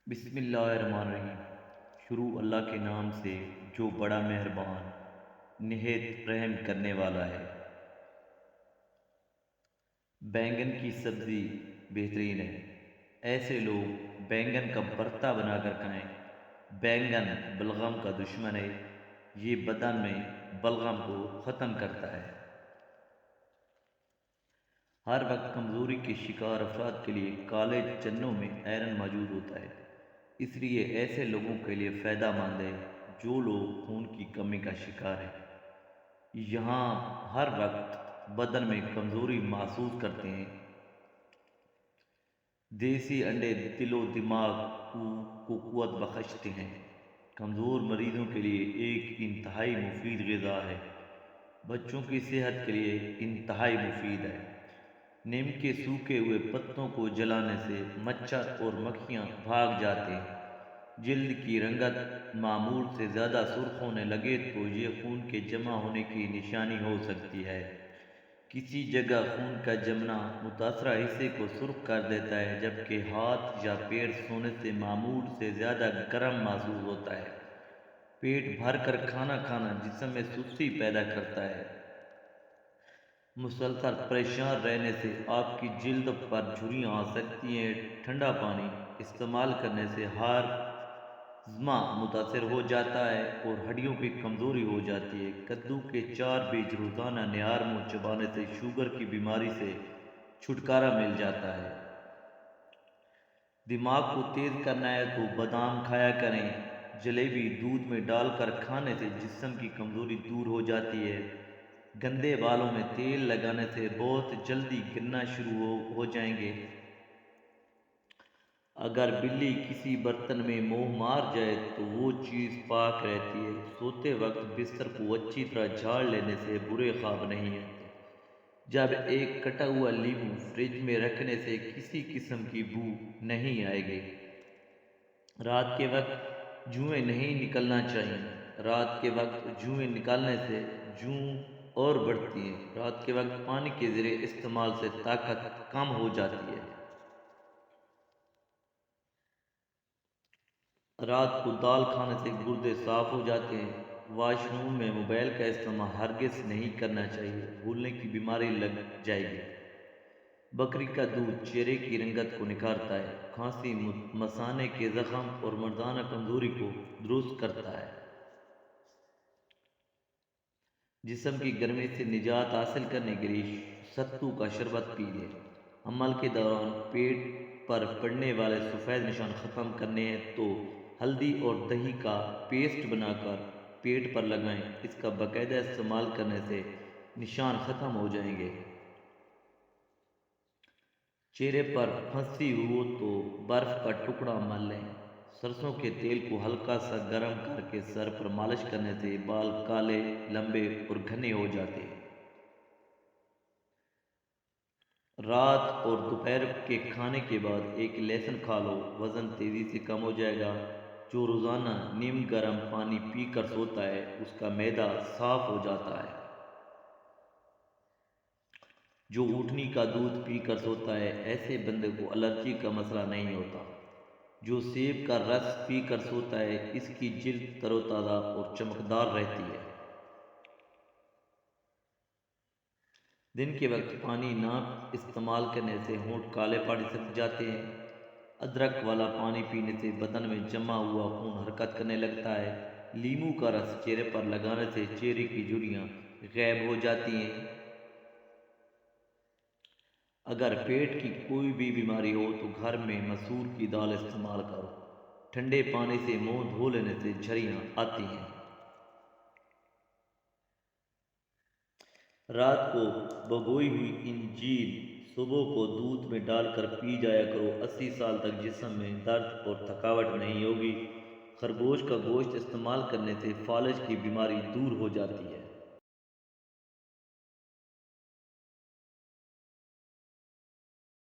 بسم اللہ الرحمن الرحیم۔ شروع اللہ کے نام سے جو بڑا مہربان نہایت رحم کرنے والا ہے۔ بینگن کی سبزی بہترین ہے۔ ایسے لوگ بینگن کا بھرتا بنا کر کھائیں۔ بینگن بلغم کا دشمن ہے، یہ بدن میں بلغم کو ختم کرتا ہے۔ ہر وقت کمزوری کے شکار افراد کے لیے کالے چنوں میں آئرن موجود ہوتا ہے، اس لیے ایسے لوگوں کے لیے فائدہ مند ہے جو لوگ خون کی کمی کا شکار ہیں، یہاں ہر وقت بدن میں کمزوری محسوس کرتے ہیں۔ دیسی انڈے دل و دماغ کو قوت بخشتے ہیں۔ کمزور مریضوں کے لیے ایک انتہائی مفید غذا ہے۔ بچوں کی صحت کے لیے انتہائی مفید ہے۔ نیم کے سوکھے ہوئے پتوں کو جلانے سے مچھر اور مکھیاں بھاگ جاتے ہیں۔ جلد کی رنگت معمول سے زیادہ سرخ ہونے لگے تو یہ خون کے جمع ہونے کی نشانی ہو سکتی ہے۔ کسی جگہ خون کا جمنا متاثرہ حصے کو سرخ کر دیتا ہے، جبکہ ہاتھ یا پیر سونے سے معمول سے زیادہ گرم محسوس ہوتا ہے۔ پیٹ بھر کر کھانا کھانا جسم میں سستی پیدا کرتا ہے۔ مسلسل پریشان رہنے سے آپ کی جلد پر جھریاں آ سکتی ہیں۔ ٹھنڈا پانی استعمال کرنے سے ہاضمہ متاثر ہو جاتا ہے اور ہڈیوں کی کمزوری ہو جاتی ہے۔ کدو کے 4 بیج روزانہ نہار منہ چبانے سے شوگر کی بیماری سے چھٹکارا مل جاتا ہے۔ دماغ کو تیز کرنا ہے تو بادام کھایا کریں۔ جلیبی دودھ میں ڈال کر کھانے سے جسم کی کمزوری دور ہو جاتی ہے۔ گندے بالوں میں تیل لگانے سے بہت جلدی گرنا شروع ہو جائیں گے۔ اگر بلی کسی برتن میں منہ مار جائے تو وہ چیز پاک رہتی ہے۔ سوتے وقت بستر کو اچھی طرح جھاڑ لینے سے برے خواب نہیں آتے۔ جب ایک کٹا ہوا لیمو فریج میں رکھنے سے کسی قسم کی بو نہیں آئے گی۔ رات کے وقت جوئیں نہیں نکلنا چاہیے۔ رات کے وقت جوئیں نکالنے سے جوں اور بڑھتی ہیں۔ رات کے وقت پانی کے زیر استعمال سے طاقت کم ہو جاتی ہے۔ رات کو دال کھانے سے گردے صاف ہو جاتے ہیں۔ واش روم میں موبائل کا استعمال ہرگز نہیں کرنا چاہیے، بھولنے کی بیماری لگ جائے گی۔ بکری کا دودھ چہرے کی رنگت کو نکھارتا ہے۔ کھانسی مثانے کے زخم اور مردانہ کمزوری کو درست کرتا ہے۔ جسم کی گرمی سے نجات حاصل کرنے کے لیے ستو کا شربت پی لیں۔ حمل کے دوران پیٹ پر پڑنے والے سفید نشان ختم کرنے ہیں تو ہلدی اور دہی کا پیسٹ بنا کر پیٹ پر لگائیں۔ اس کا باقاعدہ استعمال کرنے سے نشان ختم ہو جائیں گے۔ چہرے پر پھنسی ہو تو برف کا ٹکڑا مل لیں۔ سرسوں کے تیل کو ہلکا سا گرم کر کے سر پر مالش کرنے سے بال کالے، لمبے اور گھنے ہو جاتے ہیں۔ رات اور دوپہر کے کھانے کے بعد ایک لہسن کھا لو، وزن تیزی سے کم ہو جائے گا۔ جو روزانہ نیم گرم پانی پی کر سوتا ہے اس کا معدہ صاف ہو جاتا ہے۔ جو اونٹنی کا دودھ پی کر سوتا ہے ایسے بندے کو الرجی کا مسئلہ نہیں ہوتا۔ جو سیب کا رس پی کر سوتا ہے اس کی جلد تر و تازہ اور چمکدار رہتی ہے۔ دن کے وقت پانی نہ استعمال کرنے سے ہونٹ کالے پڑ جاتے ہیں۔ ادرک والا پانی پینے سے بدن میں جمع ہوا خون حرکت کرنے لگتا ہے۔ لیمو کا رس چہرے پر لگانے سے چہرے کی جھریاں غائب ہو جاتی ہیں۔ اگر پیٹ کی کوئی بھی بیماری ہو تو گھر میں مسور کی دال استعمال کرو۔ ٹھنڈے پانی سے منہ دھو لینے سے جھریاں آتی ہیں۔ رات کو بھگوئی ہوئی انجیر صبح کو دودھ میں ڈال کر پی جایا کرو۔ 80 سال تک جسم میں درد اور تھکاوٹ نہیں ہوگی۔ خرگوش کا گوشت استعمال کرنے سے فالج کی بیماری دور ہو جاتی ہے۔